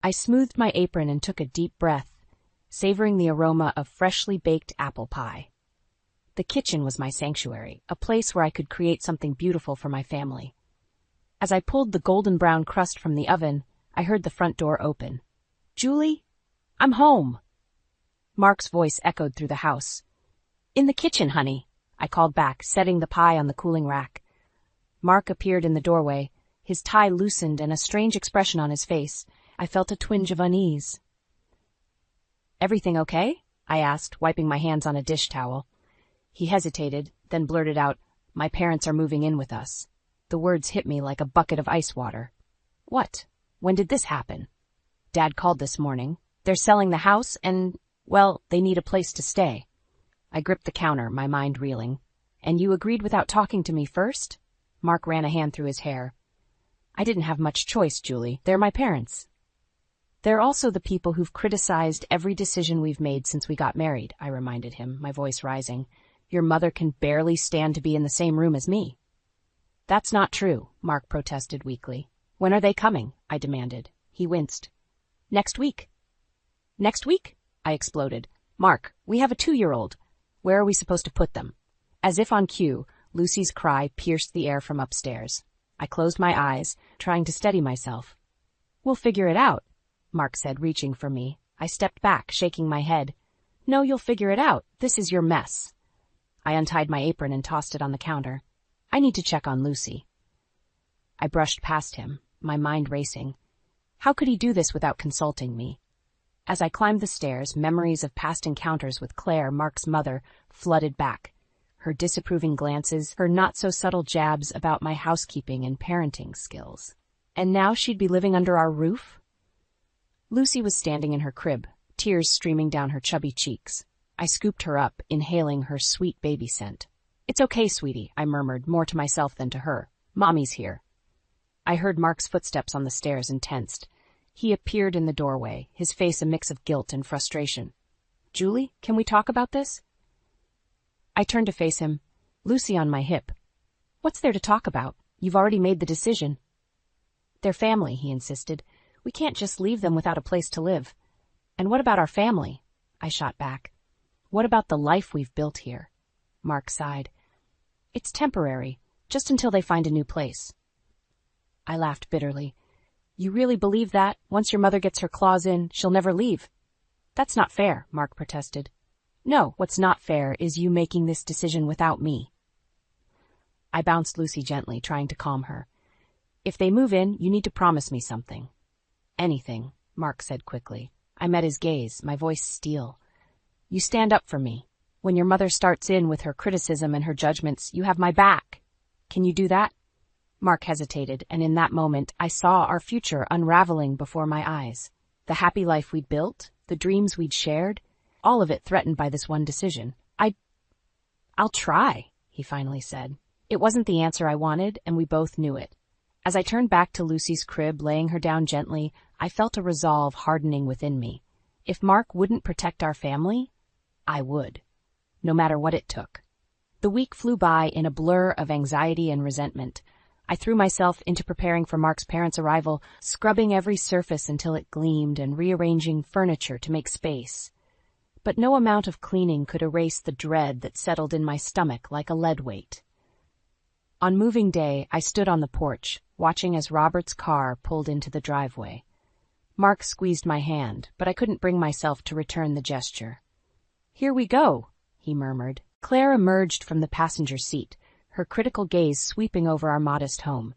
I smoothed my apron and took a deep breath, savoring the aroma of freshly baked apple pie. The kitchen was my sanctuary, a place where I could create something beautiful for my family. As I pulled the golden brown crust from the oven, I heard the front door open. "Julie? I'm home." Mark's voice echoed through the house. "In the kitchen, honey," I called back, setting the pie on the cooling rack. Mark appeared in the doorway, his tie loosened and a strange expression on his face. I felt a twinge of unease. "Everything okay?" I asked, wiping my hands on a dish towel. He hesitated, then blurted out, "My parents are moving in with us." The words hit me like a bucket of ice water. "What? When did this happen?" "Dad called this morning. They're selling the house and, well, they need a place to stay." I gripped the counter, my mind reeling. "And you agreed without talking to me first?" Mark ran a hand through his hair. "I didn't have much choice, Julie. They're my parents." "They're also the people who've criticized every decision we've made since we got married," I reminded him, my voice rising. "Your mother can barely stand to be in the same room as me." "That's not true," Mark protested weakly. "When are they coming?" I demanded. He winced. "Next week." "Next week?" I exploded. "Mark, we have a 2-year-old. Where are we supposed to put them?" As if on cue, Lucy's cry pierced the air from upstairs. I closed my eyes, trying to steady myself. "We'll figure it out," Mark said, reaching for me. I stepped back, shaking my head. "No, you'll figure it out. This is your mess." I untied my apron and tossed it on the counter. "I need to check on Lucy." I brushed past him, my mind racing. How could he do this without consulting me? As I climbed the stairs, memories of past encounters with Claire, Mark's mother, flooded back. Her disapproving glances, her not-so-subtle jabs about my housekeeping and parenting skills. And now she'd be living under our roof? Lucy was standing in her crib, tears streaming down her chubby cheeks. I scooped her up, inhaling her sweet baby scent. "It's okay, sweetie," I murmured, more to myself than to her. "Mommy's here." I heard Mark's footsteps on the stairs and tensed. He appeared in the doorway, his face a mix of guilt and frustration. "Julie, can we talk about this?" I turned to face him, Lucy on my hip. "What's there to talk about? You've already made the decision." "They're family," he insisted. "We can't just leave them without a place to live." "And what about our family?" I shot back. "What about the life we've built here?" Mark sighed. "It's temporary, just until they find a new place." I laughed bitterly. "You really believe that, once your mother gets her claws in, she'll never leave?" "That's not fair," Mark protested. "No, what's not fair is you making this decision without me." I bounced Lucy gently, trying to calm her. "If they move in, you need to promise me something." "Anything," Mark said quickly. I met his gaze, my voice steel. "You stand up for me. When your mother starts in with her criticism and her judgments, you have my back. Can you do that?" Mark hesitated, and in that moment, I saw our future unraveling before my eyes. The happy life we'd built, the dreams we'd shared, all of it threatened by this one decision. "I'll try," he finally said. It wasn't the answer I wanted, and we both knew it. As I turned back to Lucy's crib, laying her down gently, I felt a resolve hardening within me. If Mark wouldn't protect our family, I would, no matter what it took. The week flew by in a blur of anxiety and resentment. I threw myself into preparing for Mark's parents' arrival, scrubbing every surface until it gleamed and rearranging furniture to make space. But no amount of cleaning could erase the dread that settled in my stomach like a lead weight. On moving day, I stood on the porch, watching as Robert's car pulled into the driveway. Mark squeezed my hand, but I couldn't bring myself to return the gesture. "Here we go," he murmured. Claire emerged from the passenger seat, her critical gaze sweeping over our modest home.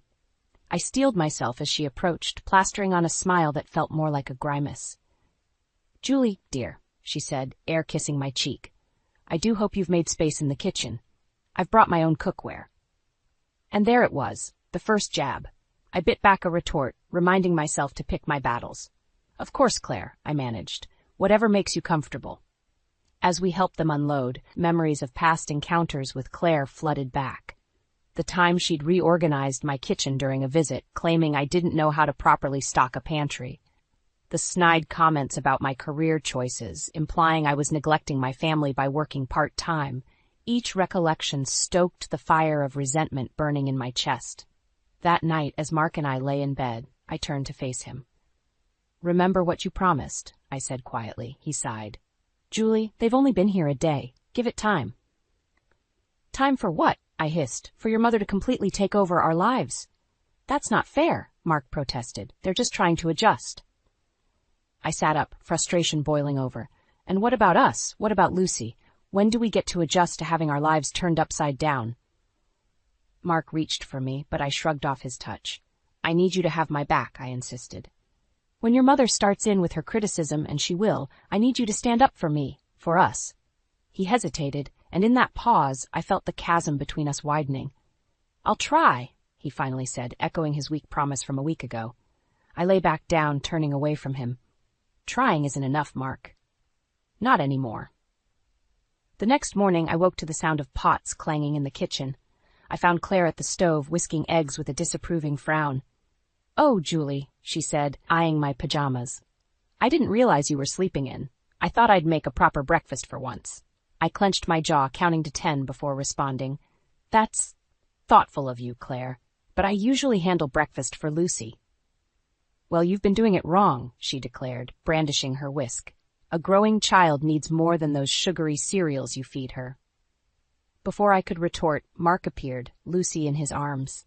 I steeled myself as she approached, plastering on a smile that felt more like a grimace. "Julie, dear," she said, air-kissing my cheek. "I do hope you've made space in the kitchen. I've brought my own cookware." And there it was, the first jab. I bit back a retort, reminding myself to pick my battles. "Of course, Claire," I managed. "Whatever makes you comfortable." As we helped them unload, memories of past encounters with Claire flooded back. The time she'd reorganized my kitchen during a visit, claiming I didn't know how to properly stock a pantry. The snide comments about my career choices, implying I was neglecting my family by working part-time. Each recollection stoked the fire of resentment burning in my chest. That night, as Mark and I lay in bed, I turned to face him. Remember what you promised, I said quietly. He sighed. Julie, they've only been here a day. Give it time. Time for what? I hissed. For your mother to completely take over our lives. That's not fair, Mark protested. They're just trying to adjust. I sat up, frustration boiling over. And what about us? What about Lucy? When do we get to adjust to having our lives turned upside down? Mark reached for me, but I shrugged off his touch. I need you to have my back, I insisted. When your mother starts in with her criticism, and she will, I need you to stand up for me, for us. He hesitated, and in that pause, I felt the chasm between us widening. I'll try, he finally said, echoing his weak promise from a week ago. I lay back down, turning away from him. Trying isn't enough, Mark. Not anymore. The next morning, I woke to the sound of pots clanging in the kitchen. I found Claire at the stove, whisking eggs with a disapproving frown. Oh, Julie, she said, eyeing my pajamas. I didn't realize you were sleeping in. I thought I'd make a proper breakfast for once. I clenched my jaw, counting to 10 before responding. That's thoughtful of you, Claire, but I usually handle breakfast for Lucy. Well, you've been doing it wrong, she declared, brandishing her whisk. A growing child needs more than those sugary cereals you feed her. Before I could retort, Mark appeared, Lucy in his arms.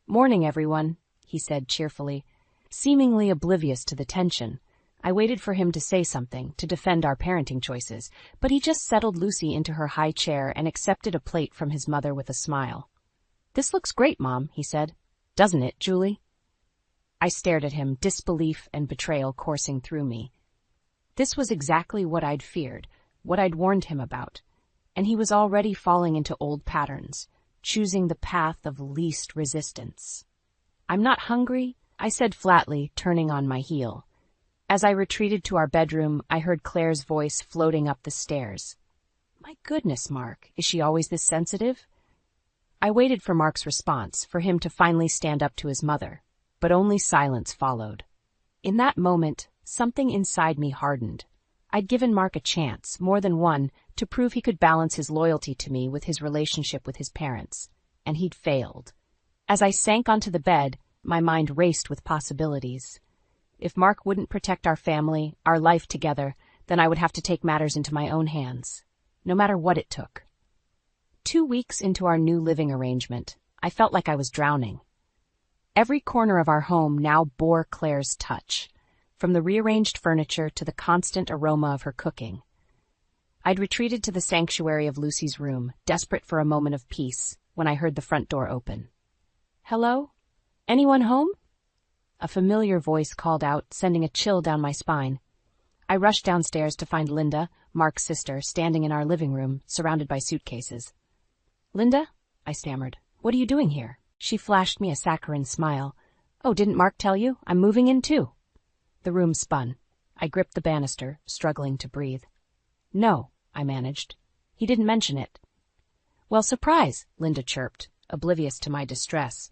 Morning, everyone, he said cheerfully, seemingly oblivious to the tension. I waited for him to say something, to defend our parenting choices, but he just settled Lucy into her high chair and accepted a plate from his mother with a smile. This looks great, Mom, he said. Doesn't it, Julie? I stared at him, disbelief and betrayal coursing through me. This was exactly what I'd feared, what I'd warned him about, and he was already falling into old patterns, choosing the path of least resistance. I'm not hungry, I said flatly, turning on my heel. As I retreated to our bedroom, I heard Claire's voice floating up the stairs. My goodness, Mark, is she always this sensitive? I waited for Mark's response, for him to finally stand up to his mother, but only silence followed. In that moment, something inside me hardened. I'd given Mark a chance, more than one, to prove he could balance his loyalty to me with his relationship with his parents, and he'd failed. As I sank onto the bed, my mind raced with possibilities. If Mark wouldn't protect our family, our life together, then I would have to take matters into my own hands, no matter what it took. 2 weeks into our new living arrangement, I felt like I was drowning. Every corner of our home now bore Claire's touch, from the rearranged furniture to the constant aroma of her cooking. I'd retreated to the sanctuary of Lucy's room, desperate for a moment of peace, when I heard the front door open. Hello? Anyone home? A familiar voice called out, sending a chill down my spine. I rushed downstairs to find Linda, Mark's sister, standing in our living room, surrounded by suitcases. Linda? I stammered. What are you doing here? She flashed me a saccharine smile. Oh, didn't Mark tell you? I'm moving in too. The room spun. I gripped the banister, struggling to breathe. No, I managed. He didn't mention it. Well, surprise, Linda chirped, oblivious to my distress.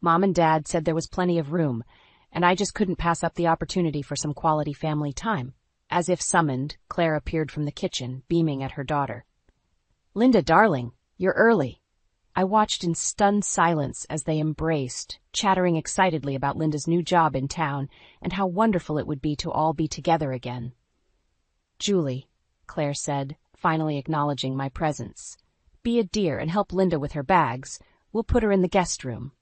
Mom and Dad said there was plenty of room, and I just couldn't pass up the opportunity for some quality family time. As if summoned, Claire appeared from the kitchen, beaming at her daughter. Linda, darling, you're early. I watched in stunned silence as they embraced, chattering excitedly about Linda's new job in town and how wonderful it would be to all be together again. Julie, Claire said, finally acknowledging my presence. Be a dear and help Linda with her bags. We'll put her in the guest room.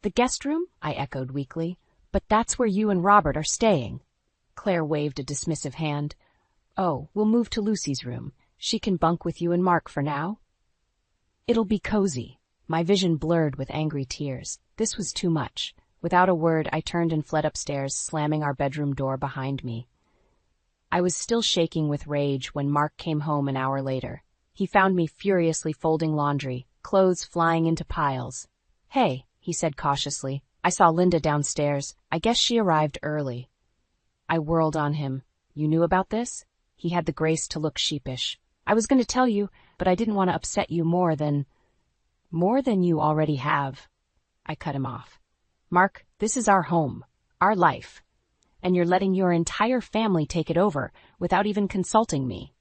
The guest room? I echoed weakly. But that's where you and Robert are staying. Claire waved a dismissive hand. Oh, we'll move to Lucy's room. She can bunk with you and Mark for now. It'll be cozy. My vision blurred with angry tears. This was too much. Without a word, I turned and fled upstairs, slamming our bedroom door behind me. I was still shaking with rage when Mark came home an hour later. He found me furiously folding laundry, clothes flying into piles. Hey, he said cautiously. I saw Linda downstairs. I guess she arrived early. I whirled on him. You knew about this? He had the grace to look sheepish. I was going to tell you, but I didn't want to upset you more than you already have. I cut him off. Mark, this is our home, our life, and you're letting your entire family take it over without even consulting me.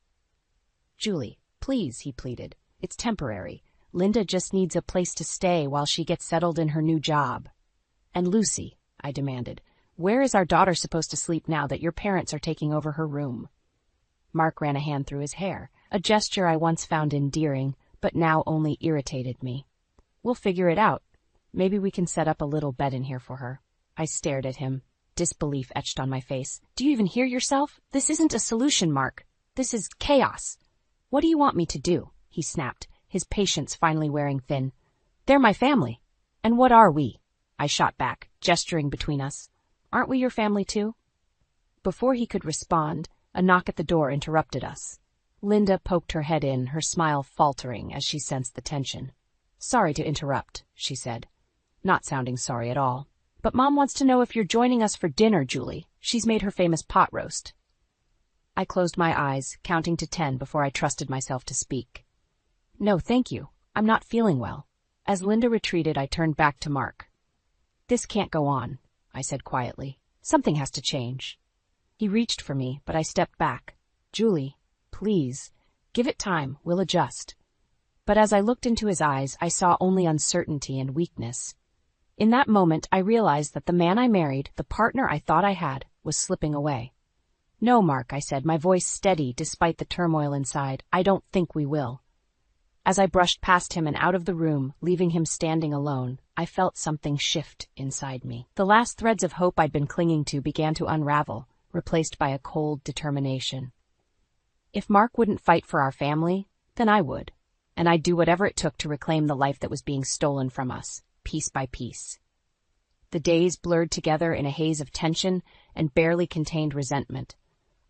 Julie, please, he pleaded. It's temporary. Linda just needs a place to stay while she gets settled in her new job. And Lucy, I demanded, Where is our daughter supposed to sleep now that your parents are taking over her room? Mark ran a hand through his hair, a gesture I once found endearing, but now only irritated me. We'll figure it out. Maybe we can set up a little bed in here for her. I stared at him, disbelief etched on my face. Do you even hear yourself? This isn't a solution, Mark. This is chaos. What do you want me to do? He snapped, his patience finally wearing thin. They're my family. And what are we? I shot back, gesturing between us. Aren't we your family too? Before he could respond, a knock at the door interrupted us. Linda poked her head in, her smile faltering as she sensed the tension. Sorry to interrupt, she said, not sounding sorry at all. But Mom wants to know if you're joining us for dinner, Julie. She's made her famous pot roast. I closed my eyes, counting to 10 before I trusted myself to speak. No, thank you. I'm not feeling well. As Linda retreated, I turned back to Mark. This can't go on, I said quietly. Something has to change. He reached for me, but I stepped back. Julie, please, give it time, we'll adjust. But as I looked into his eyes, I saw only uncertainty and weakness. In that moment, I realized that the man I married, the partner I thought I had, was slipping away. No, Mark, I said, my voice steady despite the turmoil inside. I don't think we will. As I brushed past him and out of the room, leaving him standing alone, I felt something shift inside me. The last threads of hope I'd been clinging to began to unravel, replaced by a cold determination. If Mark wouldn't fight for our family, then I would, and I'd do whatever it took to reclaim the life that was being stolen from us, piece by piece. The days blurred together in a haze of tension and barely contained resentment.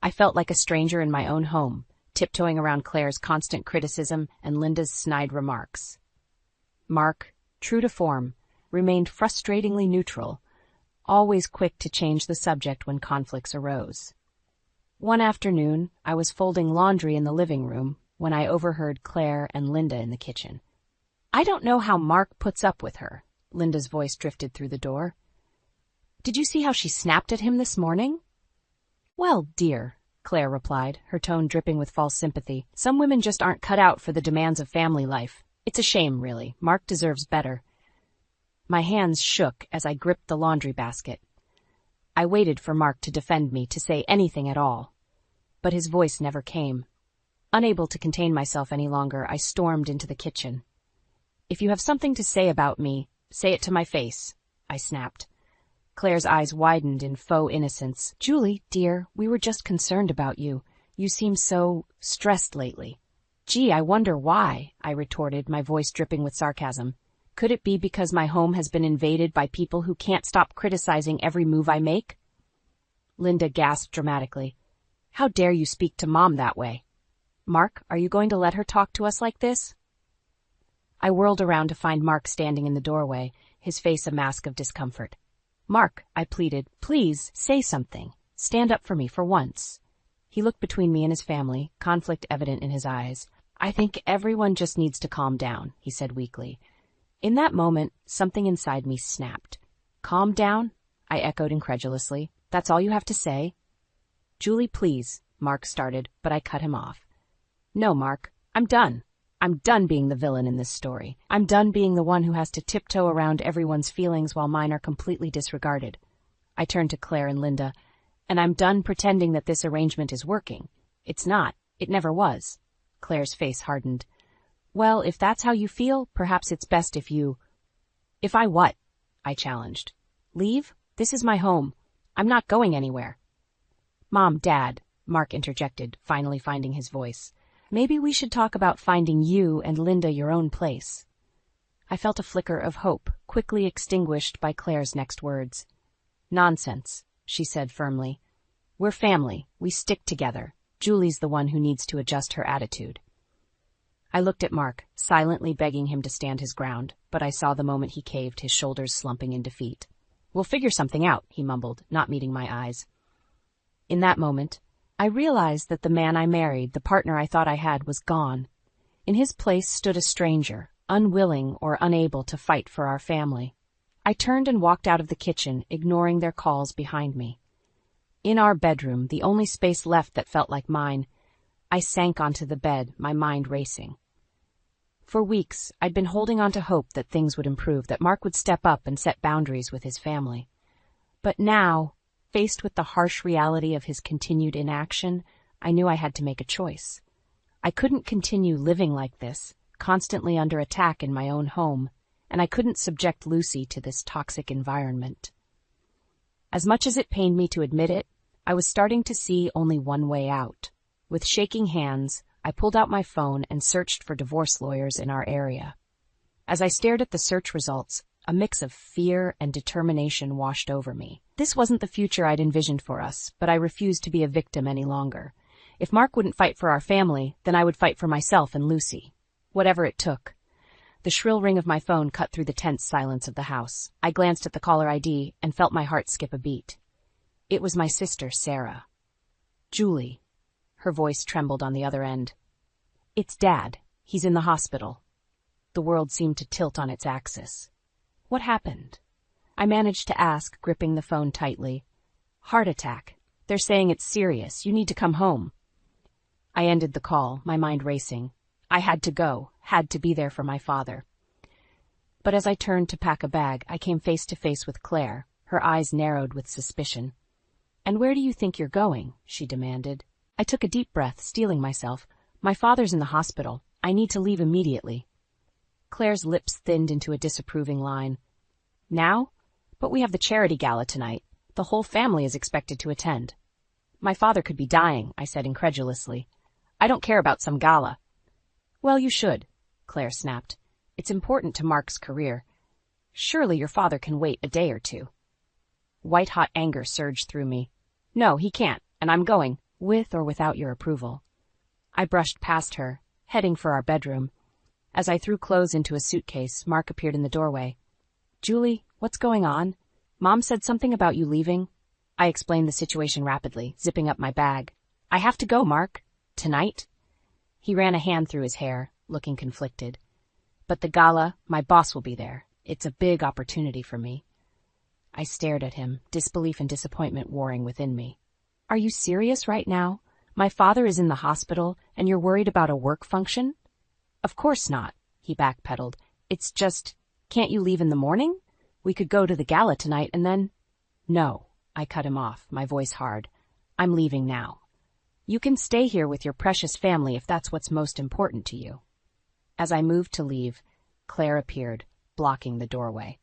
I felt like a stranger in my own home, tiptoeing around Claire's constant criticism and Linda's snide remarks. Mark, true to form, remained frustratingly neutral, always quick to change the subject when conflicts arose. One afternoon, I was folding laundry in the living room when I overheard Claire and Linda in the kitchen. I don't know how Mark puts up with her, Linda's voice drifted through the door. Did you see how she snapped at him this morning? Well, dear, Claire replied, her tone dripping with false sympathy. Some women just aren't cut out for the demands of family life. It's a shame, really. Mark deserves better. My hands shook as I gripped the laundry basket. I waited for Mark to defend me, to say anything at all. But his voice never came. Unable to contain myself any longer, I stormed into the kitchen. If you have something to say about me, say it to my face, I snapped. Claire's eyes widened in faux innocence. Julie, dear, we were just concerned about you. You seem so stressed lately. Gee, I wonder why, I retorted, my voice dripping with sarcasm. Could it be because my home has been invaded by people who can't stop criticizing every move I make? Linda gasped dramatically. How dare you speak to Mom that way? Mark, are you going to let her talk to us like this? I whirled around to find Mark standing in the doorway, his face a mask of discomfort. Mark, I pleaded, please, say something. Stand up for me for once. He looked between me and his family, conflict evident in his eyes. I think everyone just needs to calm down, he said weakly. In that moment, something inside me snapped. Calm down? I echoed incredulously. That's all you have to say? Julie, please, Mark started, but I cut him off. No, Mark, I'm done. I'm done being the villain in this story. I'm done being the one who has to tiptoe around everyone's feelings while mine are completely disregarded. I turned to Claire and Linda, and I'm done pretending that this arrangement is working. It's not. It never was. Claire's face hardened. Well, if that's how you feel, perhaps it's best if you... If I what? I challenged. Leave? This is my home. I'm not going anywhere. Mom, Dad, Mark interjected, finally finding his voice. Maybe we should talk about finding you and Linda your own place. I felt a flicker of hope, quickly extinguished by Claire's next words. Nonsense, she said firmly. We're family. We stick together. Julie's the one who needs to adjust her attitude. I looked at Mark, silently begging him to stand his ground, but I saw the moment he caved, his shoulders slumping in defeat. We'll figure something out, he mumbled, not meeting my eyes. In that moment, I realized that the man I married, the partner I thought I had, was gone. In his place stood a stranger, unwilling or unable to fight for our family. I turned and walked out of the kitchen, ignoring their calls behind me. In our bedroom, the only space left that felt like mine, I sank onto the bed, my mind racing. For weeks, I'd been holding on to hope that things would improve, that Mark would step up and set boundaries with his family. But now, Faced with the harsh reality of his continued inaction, I knew I had to make a choice. I couldn't continue living like this, constantly under attack in my own home, and I couldn't subject Lucy to this toxic environment. As much as it pained me to admit it, I was starting to see only one way out. With shaking hands, I pulled out my phone and searched for divorce lawyers in our area. As I stared at the search results, a mix of fear and determination washed over me. This wasn't the future I'd envisioned for us, but I refused to be a victim any longer. If Mark wouldn't fight for our family, then I would fight for myself and Lucy. Whatever it took. The shrill ring of my phone cut through the tense silence of the house. I glanced at the caller ID and felt my heart skip a beat. It was my sister, Sarah. "Julie." Her voice trembled on the other end. "It's Dad. He's in the hospital." The world seemed to tilt on its axis. "What happened?" I managed to ask, gripping the phone tightly. "Heart attack. They're saying it's serious. You need to come home." I ended the call, my mind racing. I had to go, had to be there for my father. But as I turned to pack a bag, I came face to face with Claire, her eyes narrowed with suspicion. "And where do you think you're going?" she demanded. I took a deep breath, steeling myself. "My father's in the hospital. I need to leave immediately." Claire's lips thinned into a disapproving line. "Now? But we have the charity gala tonight. The whole family is expected to attend." "My father could be dying," I said incredulously. "I don't care about some gala." "Well, you should," Claire snapped. "It's important to Mark's career. Surely your father can wait a day or two." White-hot anger surged through me. "No, he can't, and I'm going, with or without your approval." I brushed past her, heading for our bedroom. As I threw clothes into a suitcase, Mark appeared in the doorway. "Julie, what's going on? Mom said something about you leaving." I explained the situation rapidly, zipping up my bag. "I have to go, Mark. Tonight?" He ran a hand through his hair, looking conflicted. "But the gala, my boss will be there. It's a big opportunity for me." I stared at him, disbelief and disappointment warring within me. "Are you serious right now? My father is in the hospital, and you're worried about a work function?" "Of course not," he backpedaled. "It's just, can't you leave in the morning? We could go to the gala tonight and then—" "No," I cut him off, my voice hard. "I'm leaving now. You can stay here with your precious family if that's what's most important to you." As I moved to leave, Claire appeared, blocking the doorway.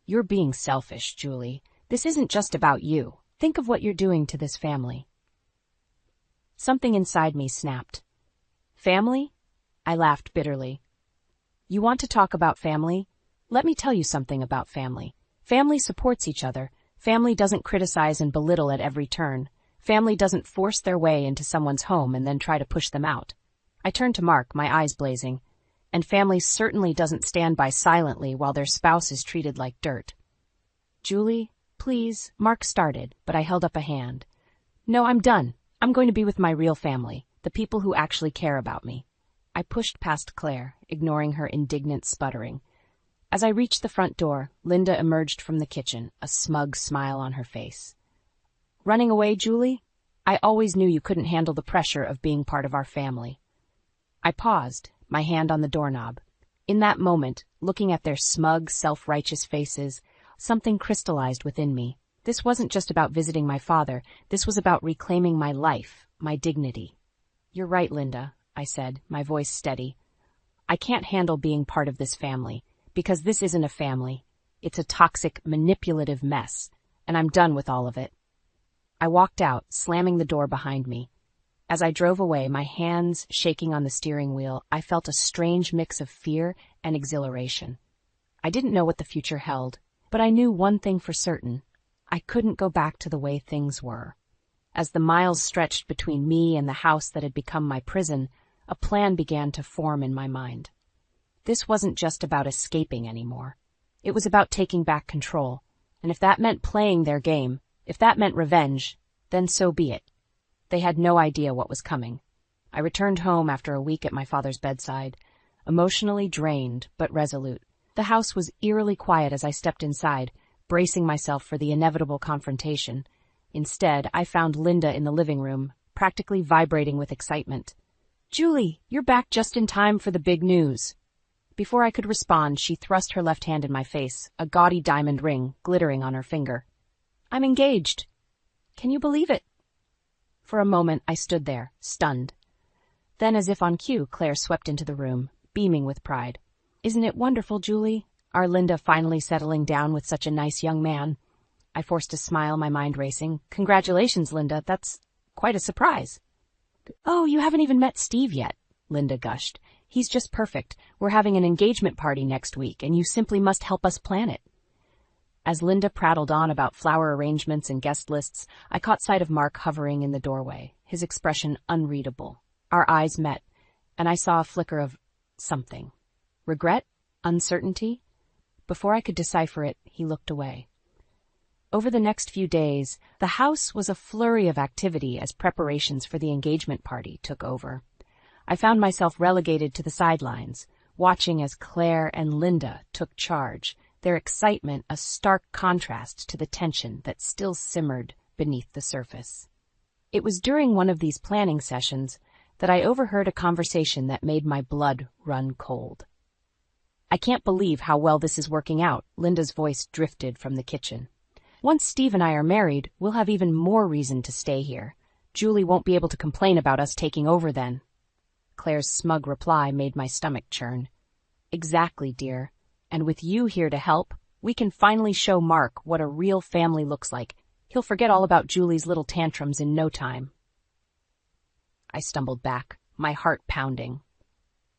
"You're being selfish, Julie. This isn't just about you. Think of what you're doing to this family." Something inside me snapped. "Family?" I laughed bitterly. "You want to talk about family? Let me tell you something about family. Family supports each other. Family doesn't criticize and belittle at every turn. Family doesn't force their way into someone's home and then try to push them out." I turned to Mark, my eyes blazing. "And family certainly doesn't stand by silently while their spouse is treated like dirt." "Julie, please," Mark started, but I held up a hand. "No, I'm done. I'm going to be with my real family, the people who actually care about me." I pushed past Claire, ignoring her indignant sputtering. As I reached the front door, Linda emerged from the kitchen, a smug smile on her face. "Running away, Julie? I always knew you couldn't handle the pressure of being part of our family." I paused, my hand on the doorknob. In that moment, looking at their smug, self-righteous faces, something crystallized within me. This wasn't just about visiting my father. This was about reclaiming my life, my dignity. "You're right, Linda," I said, my voice steady. "I can't handle being part of this family, because this isn't a family. It's a toxic, manipulative mess, and I'm done with all of it." I walked out, slamming the door behind me. As I drove away, my hands shaking on the steering wheel, I felt a strange mix of fear and exhilaration. I didn't know what the future held, but I knew one thing for certain. I couldn't go back to the way things were. As the miles stretched between me and the house that had become my prison, a plan began to form in my mind. This wasn't just about escaping anymore. It was about taking back control, and if that meant playing their game, if that meant revenge, then so be it. They had no idea what was coming. I returned home after a week at my father's bedside, emotionally drained but resolute. The house was eerily quiet as I stepped inside, bracing myself for the inevitable confrontation. Instead, I found Linda in the living room, practically vibrating with excitement. "Julie, you're back just in time for the big news." Before I could respond, she thrust her left hand in my face, a gaudy diamond ring glittering on her finger. "I'm engaged." Can you believe it? For a moment, I stood there, stunned. Then, as if on cue, Claire swept into the room, beaming with pride. Isn't it wonderful, Julie? Our Linda finally settling down with such a nice young man. I forced a smile, my mind racing. Congratulations, Linda. That's quite a surprise. Oh, you haven't even met Steve yet, Linda gushed. He's just perfect. We're having an engagement party next week, and you simply must help us plan it. As Linda prattled on about flower arrangements and guest lists, I caught sight of Mark hovering in the doorway, his expression unreadable. Our eyes met, and I saw a flicker of something. Regret? Uncertainty? Before I could decipher it, he looked away. Over the next few days, the house was a flurry of activity as preparations for the engagement party took over. I found myself relegated to the sidelines, watching as Claire and Linda took charge, their excitement a stark contrast to the tension that still simmered beneath the surface. It was during one of these planning sessions that I overheard a conversation that made my blood run cold. I can't believe how well this is working out, Linda's voice drifted from the kitchen. Once Steve and I are married, we'll have even more reason to stay here. Julie won't be able to complain about us taking over then. Claire's smug reply made my stomach churn. Exactly, dear. And with you here to help, we can finally show Mark what a real family looks like. He'll forget all about Julie's little tantrums in no time. I stumbled back, my heart pounding.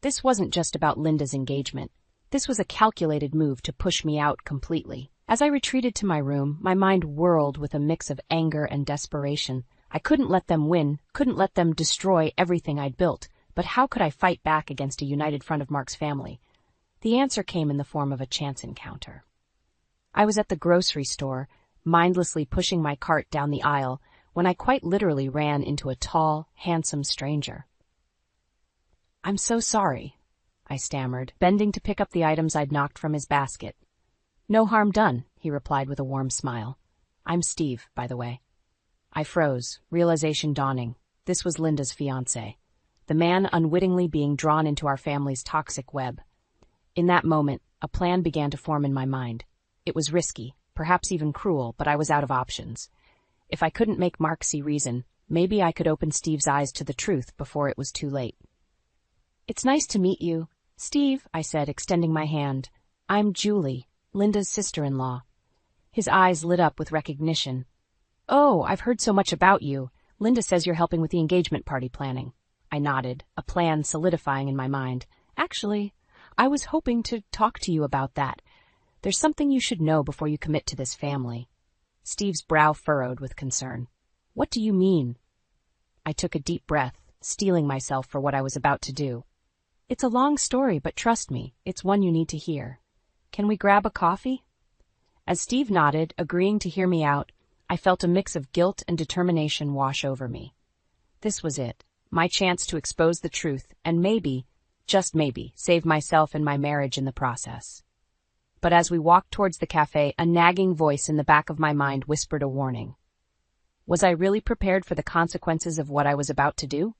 This wasn't just about Linda's engagement. This was a calculated move to push me out completely. As I retreated to my room, my mind whirled with a mix of anger and desperation. I couldn't let them win, couldn't let them destroy everything I'd built, but how could I fight back against a united front of Mark's family? The answer came in the form of a chance encounter. I was at the grocery store, mindlessly pushing my cart down the aisle, when I quite literally ran into a tall, handsome stranger. "I'm so sorry," I stammered, bending to pick up the items I'd knocked from his basket. "No harm done," he replied with a warm smile. "I'm Steve, by the way." I froze, realization dawning. This was Linda's fiancé, the man unwittingly being drawn into our family's toxic web. In that moment, a plan began to form in my mind. It was risky, perhaps even cruel, but I was out of options. If I couldn't make Mark see reason, maybe I could open Steve's eyes to the truth before it was too late. "It's nice to meet you, Steve," I said, extending my hand. "I'm Julie, Linda's sister-in-law." His eyes lit up with recognition. "Oh, I've heard so much about you. Linda says you're helping with the engagement party planning." I nodded, a plan solidifying in my mind. "Actually, I was hoping to talk to you about that. There's something you should know before you commit to this family." Steve's brow furrowed with concern. "What do you mean?" I took a deep breath, steeling myself for what I was about to do. "It's a long story, but trust me, it's one you need to hear. Can we grab a coffee?" As Steve nodded, agreeing to hear me out, I felt a mix of guilt and determination wash over me. This was it, my chance to expose the truth and maybe, just maybe, save myself and my marriage in the process. But as we walked towards the cafe, a nagging voice in the back of my mind whispered a warning. Was I really prepared for the consequences of what I was about to do?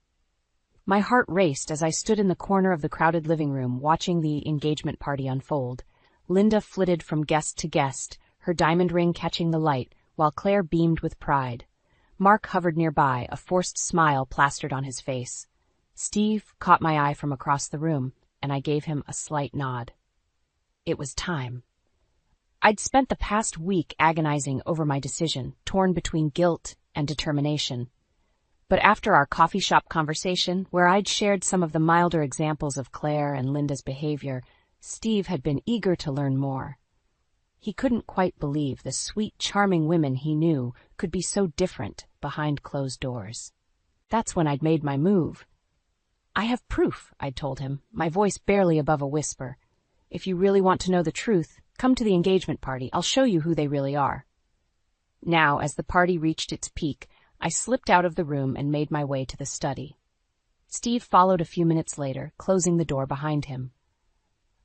My heart raced as I stood in the corner of the crowded living room watching the engagement party unfold. Linda flitted from guest to guest, her diamond ring catching the light, while Claire beamed with pride. Mark hovered nearby, a forced smile plastered on his face. Steve caught my eye from across the room, and I gave him a slight nod. It was time. I'd spent the past week agonizing over my decision, torn between guilt and determination. But after our coffee shop conversation, where I'd shared some of the milder examples of Claire and Linda's behavior, Steve had been eager to learn more. He couldn't quite believe the sweet, charming women he knew could be so different behind closed doors. That's when I'd made my move. "I have proof," I'd told him, my voice barely above a whisper. "If you really want to know the truth, come to the engagement party. I'll show you who they really are." Now, as the party reached its peak, I slipped out of the room and made my way to the study. Steve followed a few minutes later, closing the door behind him.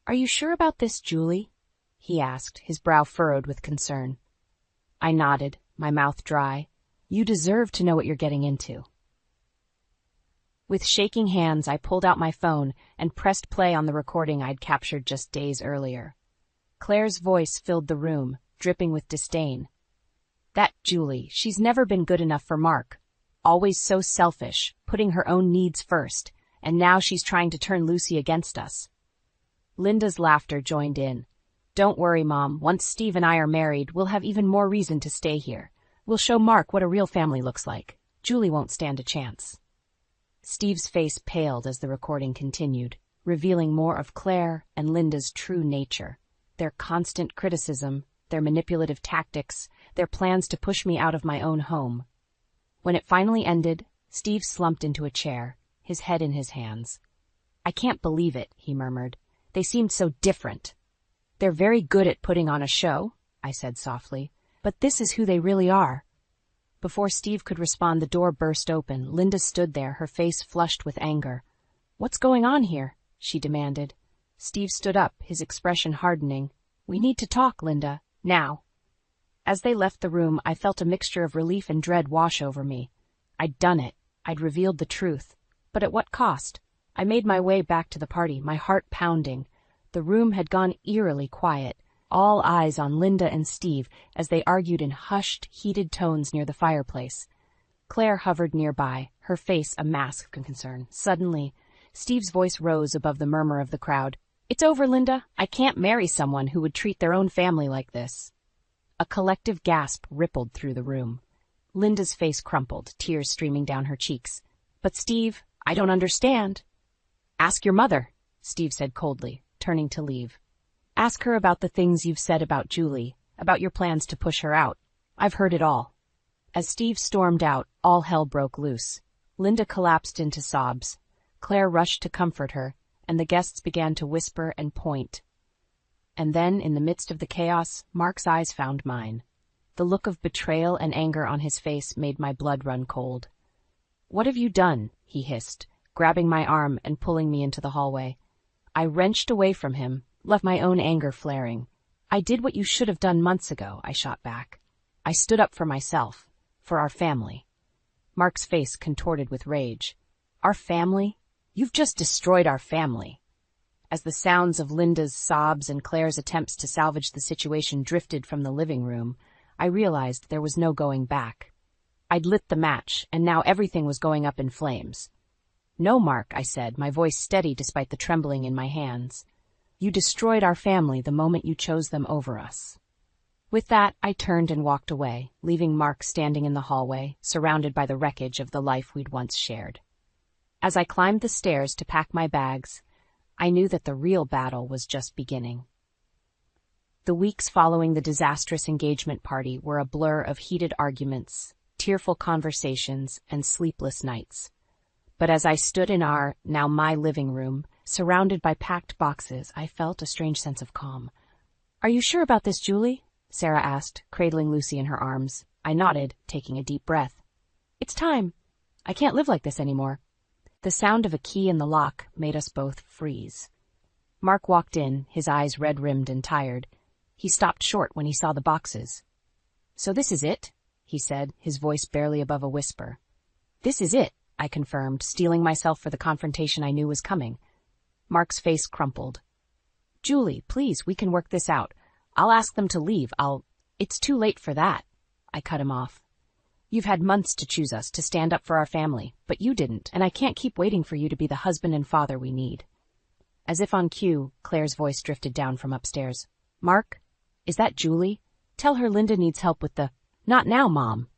"Are you sure about this, Julie?" he asked, his brow furrowed with concern. I nodded, my mouth dry. "You deserve to know what you're getting into." With shaking hands, I pulled out my phone and pressed play on the recording I'd captured just days earlier. Claire's voice filled the room, dripping with disdain. That Julie, she's never been good enough for Mark. Always so selfish, putting her own needs first, and now she's trying to turn Lucy against us. Linda's laughter joined in. Don't worry, Mom. Once Steve and I are married, we'll have even more reason to stay here. We'll show Mark what a real family looks like. Julie won't stand a chance. Steve's face paled as the recording continued, revealing more of Claire and Linda's true nature. Their constant criticism, their manipulative tactics, their plans to push me out of my own home. When it finally ended, Steve slumped into a chair, his head in his hands. I can't believe it, he murmured. They seemed so different. They're very good at putting on a show, I said softly, but this is who they really are. Before Steve could respond, the door burst open. Linda stood there, her face flushed with anger. What's going on here? She demanded. Steve stood up, his expression hardening. We need to talk, Linda. Now. As they left the room, I felt a mixture of relief and dread wash over me. I'd done it. I'd revealed the truth. But at what cost? I made my way back to the party, my heart pounding. The room had gone eerily quiet, all eyes on Linda and Steve as they argued in hushed, heated tones near the fireplace. Claire hovered nearby, her face a mask of concern. Suddenly, Steve's voice rose above the murmur of the crowd. It's over, Linda. I can't marry someone who would treat their own family like this. A collective gasp rippled through the room. Linda's face crumpled, tears streaming down her cheeks. But Steve, I don't understand. Ask your mother, Steve said coldly, turning to leave. Ask her about the things you've said about Julie, about your plans to push her out. I've heard it all. As Steve stormed out, all hell broke loose. Linda collapsed into sobs. Claire rushed to comfort her, and the guests began to whisper and point. And then, in the midst of the chaos, Mark's eyes found mine. The look of betrayal and anger on his face made my blood run cold. What have you done? He hissed, grabbing my arm and pulling me into the hallway. I wrenched away from him, left my own anger flaring. I did what you should have done months ago, I shot back. I stood up for myself, for our family. Mark's face contorted with rage. Our family? You've just destroyed our family. As the sounds of Linda's sobs and Claire's attempts to salvage the situation drifted from the living room, I realized there was no going back. I'd lit the match, and now everything was going up in flames. No, Mark, I said, my voice steady despite the trembling in my hands. You destroyed our family the moment you chose them over us. With that, I turned and walked away, leaving Mark standing in the hallway, surrounded by the wreckage of the life we'd once shared. As I climbed the stairs to pack my bags, I knew that the real battle was just beginning. The weeks following the disastrous engagement party were a blur of heated arguments, tearful conversations, and sleepless nights. But as I stood in our, now my living room, surrounded by packed boxes, I felt a strange sense of calm. Are you sure about this, Julie? Sarah asked, cradling Lucy in her arms. I nodded, taking a deep breath. It's time. I can't live like this anymore. The sound of a key in the lock made us both freeze. Mark walked in, his eyes red-rimmed and tired. He stopped short when he saw the boxes. So this is it? He said, his voice barely above a whisper. This is it, I confirmed, steeling myself for the confrontation I knew was coming. Mark's face crumpled. Julie, please, we can work this out. I'll ask them to leave. It's too late for that. I cut him off. You've had months to choose us, to stand up for our family, but you didn't, and I can't keep waiting for you to be the husband and father we need. As if on cue, Claire's voice drifted down from upstairs. Mark? Is that Julie? Tell her Linda needs help with the— Not now, Mom.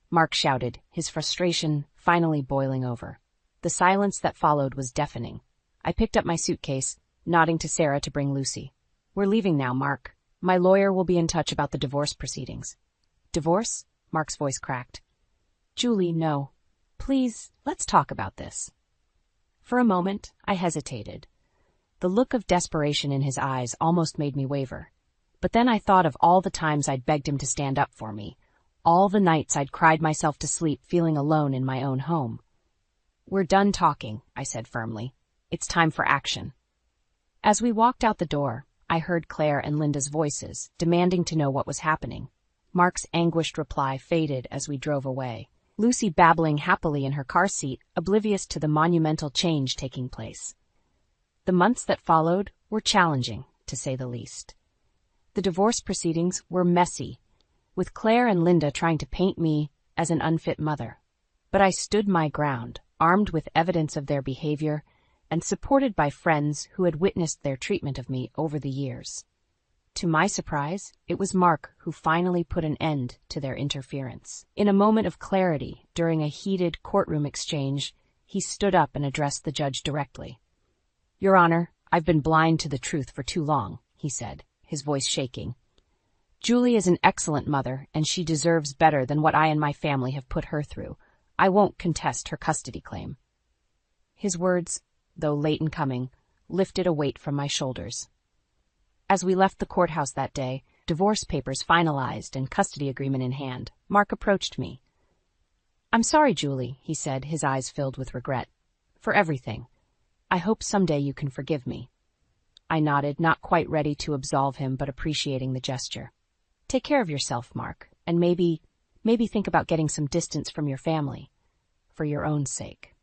Mark shouted, his frustration finally boiling over. The silence that followed was deafening. I picked up my suitcase, nodding to Sarah to bring Lucy. We're leaving now, Mark. My lawyer will be in touch about the divorce proceedings. Divorce? Mark's voice cracked. Julie, no. Please, let's talk about this. For a moment, I hesitated. The look of desperation in his eyes almost made me waver. But then I thought of all the times I'd begged him to stand up for me, all the nights I'd cried myself to sleep feeling alone in my own home. We're done talking, I said firmly. It's time for action. As we walked out the door, I heard Claire and Linda's voices, demanding to know what was happening. Mark's anguished reply faded as we drove away, Lucy babbling happily in her car seat, oblivious to the monumental change taking place. The months that followed were challenging, to say the least. The divorce proceedings were messy. with Claire and Linda trying to paint me as an unfit mother. But I stood my ground, armed with evidence of their behavior and supported by friends who had witnessed their treatment of me over the years. To my surprise, it was Mark who finally put an end to their interference. In a moment of clarity, during a heated courtroom exchange, he stood up and addressed the judge directly. "Your Honor, I've been blind to the truth for too long," he said, his voice shaking. "Julie is an excellent mother, and she deserves better than what I and my family have put her through. I won't contest her custody claim." His words, though late in coming, lifted a weight from my shoulders. As we left the courthouse that day, divorce papers finalized and custody agreement in hand, Mark approached me. "I'm sorry, Julie," he said, his eyes filled with regret, "for everything. I hope someday you can forgive me." I nodded, not quite ready to absolve him, but appreciating the gesture. "Take care of yourself, Mark, and maybe think about getting some distance from your family, for your own sake."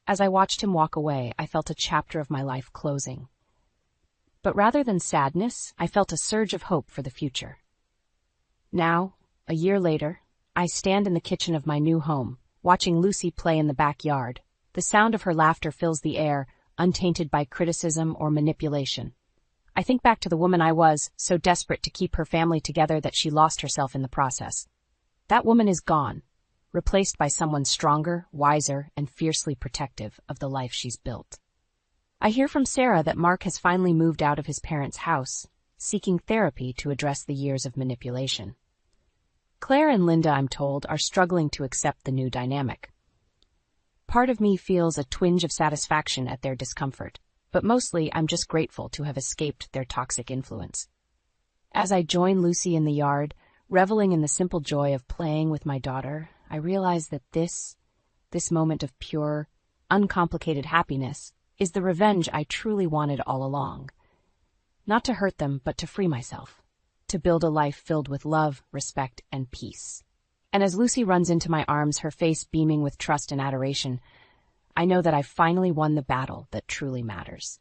As I watched him walk away, I felt a chapter of my life closing. But rather than sadness, I felt a surge of hope for the future. Now, a year later, I stand in the kitchen of my new home, watching Lucy play in the backyard. The sound of her laughter fills the air, untainted by criticism or manipulation. I think back to the woman I was, so desperate to keep her family together that she lost herself in the process. That woman is gone, replaced by someone stronger, wiser, and fiercely protective of the life she's built. I hear from Sarah that Mark has finally moved out of his parents' house, seeking therapy to address the years of manipulation. Claire and Linda, I'm told, are struggling to accept the new dynamic. Part of me feels a twinge of satisfaction at their discomfort, but mostly I'm just grateful to have escaped their toxic influence. As I join Lucy in the yard, reveling in the simple joy of playing with my daughter, I realize that this moment of pure, uncomplicated happiness is the revenge I truly wanted all along. Not to hurt them, but to free myself, to build a life filled with love, respect, and peace. And as Lucy runs into my arms, her face beaming with trust and adoration, I know that I've finally won the battle that truly matters.